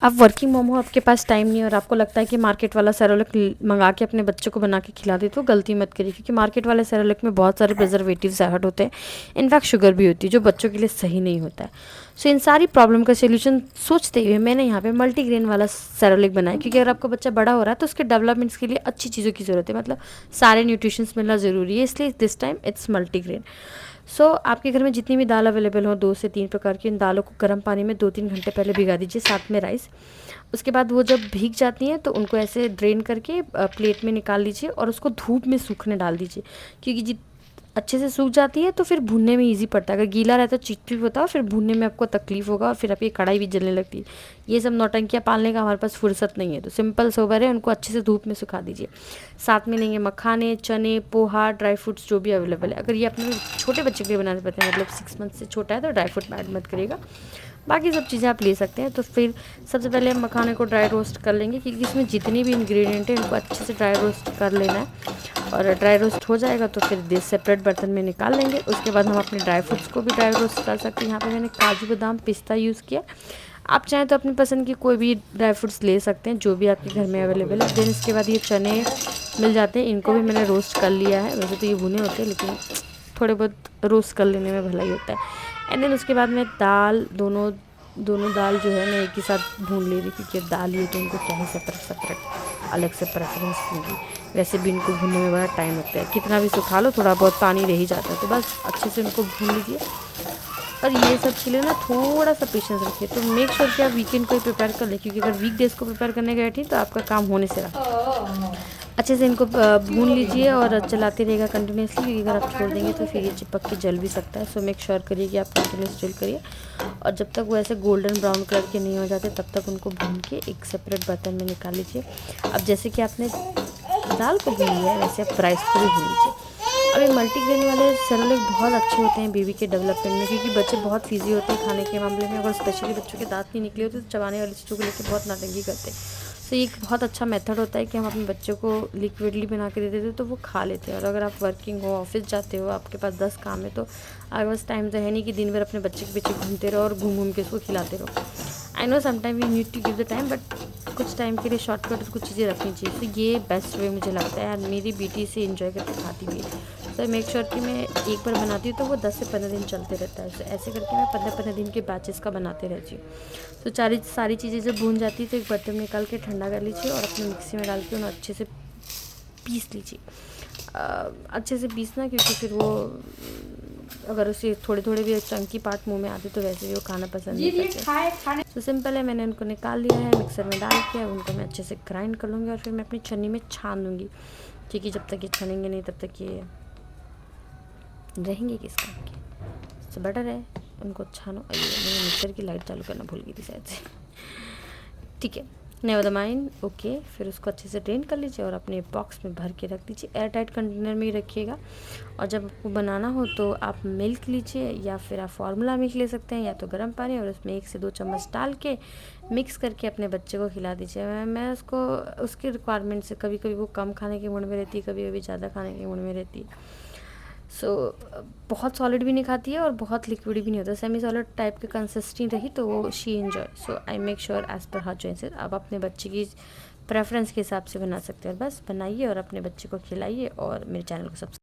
आप वर्किंग मोम हो, आपके पास टाइम नहीं है और आपको लगता है कि मार्केट वाला सेरेलैक मंगा के अपने बच्चों को बना के खिला दे, तो गलती मत करिए, क्योंकि मार्केट वाले सेरेलैक में बहुत सारे प्रिजर्वेटिव्स ऐड होते हैं, इनफैक्ट शुगर भी होती है जो बच्चों के लिए सही नहीं होता है। सो इन सारी प्रॉब्लम का सोल्यूशन सोचते हुए मैंने यहाँ पे मल्टीग्रेन वाला सेरेलैक बनाया, क्योंकि अगर आपका बच्चा बड़ा हो रहा है तो उसके डेवलपमेंट्स के लिए अच्छी चीज़ों की ज़रूरत है, मतलब सारे न्यूट्रिशंस मिलना ज़रूरी है, इसलिए दिस टाइम इट्स मल्टीग्रेन। आपके घर में जितनी भी दाल अवेलेबल हो, 2 से 3 प्रकार की, इन दालों को गर्म पानी में 2-3 घंटे पहले भिगा दीजिए, साथ में राइस। उसके बाद वो जब भीग जाती हैं तो उनको ऐसे ड्रेन करके प्लेट में निकाल लीजिए और उसको धूप में सूखने डाल दीजिए, क्योंकि जित अच्छे से सूख जाती है तो फिर भूनने में ईजी पड़ता है। अगर गीला रहता है चिपचिप होता है, फिर भूनने में आपको तकलीफ होगा और फिर आपकी कढ़ाई भी जलने लगती है। ये सब नौटंकियाँ पालने का हमारे पास फुर्सत नहीं है, तो सिंपल सोबर है, उनको अच्छे से धूप में सुखा दीजिए। साथ में लेंगे मखाने, चने, पोहा, ड्राई फ्रूट्स जो भी अवेलेबल है। अगर ये अपने छोटे बच्चे के लिए बनाने पड़ते हैं, मतलब 6 मंथ से छोटा है, तो ड्राई फ्रूट ऐड मत करिएगा, बाकी सब चीज़ें आप ले सकते हैं। तो फिर सबसे पहले हम मखाने को ड्राई रोस्ट कर लेंगे, क्योंकि इसमें जितनी भी इंग्रेडिएंट है उनको अच्छे से ड्राई रोस्ट कर लेना है। और ड्राई रोस्ट हो जाएगा तो फिर सेपरेट बर्तन में निकाल लेंगे। उसके बाद हम अपने ड्राई फ्रूट्स को भी ड्राई रोस्ट कर सकते हैं। यहाँ पे मैंने काजू, बादाम, पिस्ता यूज़ किया। आप चाहें तो अपनी पसंद की कोई भी ड्राई फ्रूट्स ले सकते हैं, जो भी आपके घर में अवेलेबल है। देन इसके बाद ये चने मिल जाते हैं, इनको भी मैंने रोस्ट कर लिया है। वैसे तो ये भुने होते हैं, लेकिन थोड़े बहुत रोस्ट कर लेने में भलाई होता है। एंड देन उसके बाद मैं दोनों दाल जो है मैं एक ही साथ भून ले रही, क्योंकि दाल ही तो उनको क्या ही सेपरेट अलग से प्रेफरेंस दूँगी। वैसे भी इनको भूनने में बड़ा टाइम लगता है, कितना भी सुखा लो थोड़ा बहुत पानी रह ही जाता है, तो बस अच्छे से उनको भून लीजिए। और ये सब के लिए ना थोड़ा सा पेशेंस रखिए, तो मेक श्योर कि आप वीकेंड को ही प्रिपेयर कर लें, क्योंकि अगर वीक डेज़ को प्रिपेयर करने गए थे तो आपका काम होने से रहा। अच्छे से इनको भून लीजिए और चलाते रहेगा कंटिन्यूसली, क्योंकि अगर आप छोड़ देंगे तो फिर ये चिपक के जल भी सकता है। सो मेक श्योर करिए कि आप कंटिन्यूस जल करिए, और जब तक वो ऐसे गोल्डन ब्राउन कलर के नहीं हो जाते तब तक उनको भून के एक सेपरेट बर्तन में निकाल लीजिए। अब जैसे कि आपने दाल को भून लिया है, वैसे आप राइस को भी भून लीजिए। अब ये मल्टीग्रेन वाले सेरेलैक बहुत अच्छे होते हैं बेबी के डेवलपमेंट में, क्योंकि बच्चे बहुत फिजी होते हैं खाने के मामले में। अगर स्पेशली बच्चों के दांत नहीं निकले होते तो चबाने वाली चीज़ों को लेकर बहुत नाटंकी करते हैं। तो ये एक बहुत अच्छा मेथड होता है कि हम अपने बच्चों को लिक्विडली बना के दे देते हैं तो वो खा लेते हैं। और अगर आप वर्किंग हो, ऑफिस जाते हो, आपके पास 10 काम है, तो आपके पास टाइम तो है नहीं कि दिन भर अपने बच्चे के पीछे घूमते रहो और घूम घूम के उसको खिलाते रहो। I know sometime we need to give the time, but कुछ टाइम के लिए शॉर्टकट कुछ चीज़ें रखनी चाहिए। तो ये बेस्ट वे मुझे लगता है, और मेरी बेटी से इन्जॉय करके खाती भी है। तो मेक श्योर कि मैं एक बार बनाती हूँ तो वो 10 से 15 दिन चलते रहता है। तो ऐसे करके मैं 15-15 दिन के बैचेस का बनाते रहती हूँ। तो सारी चीज़ें जब भून जाती है तो एक बर्तन में निकाल के ठंडा कर लीजिए और अपने मिक्सी में डाल के उन्हें अच्छे से पीस लीजिए। अच्छे से पीसना, क्योंकि फिर वो अगर उसे थोड़े थोड़े भी चंकी पार्ट मुंह में आते तो वैसे भी वो खाना पसंद नहीं करते। तो सिंपल है, मैंने उनको निकाल लिया है, मिक्सर में डाल के उनको मैं अच्छे से ग्राइंड कर लूँगी और फिर मैं अपनी छन्नी में छान दूँगी, क्योंकि जब तक ये छनेंगे नहीं तब तक ये रहेंगे किस काम के। तो बेटर है उनको छानो। मैंने मिक्सर की लाइट चालू करना भूल गई थी शायद से। ठीक है, नेवर द माइंड, ओके। फिर उसको अच्छे से ड्रेन कर लीजिए और अपने बॉक्स में भर के रख दीजिए। एयर टाइट कंटेनर में ही रखिएगा। और जब आपको बनाना हो तो आप मिल्क लीजिए, या फिर आप फार्मूला मिल्क ले सकते हैं, या तो गर्म पानी, और उसमें 1 से 2 चम्मच डाल के मिक्स करके अपने बच्चे को खिला दीजिए। मैं उसको उसकी रिक्वायरमेंट से, कभी कभी वो कम खाने के मूड में रहती है, कभी कभी ज़्यादा खाने के मूड में रहती है। बहुत सॉलिड भी नहीं खाती है और बहुत लिक्विड भी नहीं होता, सेमी सॉलिड टाइप के कंसिस्टेंसी रही तो वो she enjoy. So I make sure as per her choices. आप अपने बच्चे की प्रेफरेंस के हिसाब से बना सकते हैं, और बस बनाइए और अपने बच्चे को खिलाइए, और मेरे चैनल को सब्सक्राइब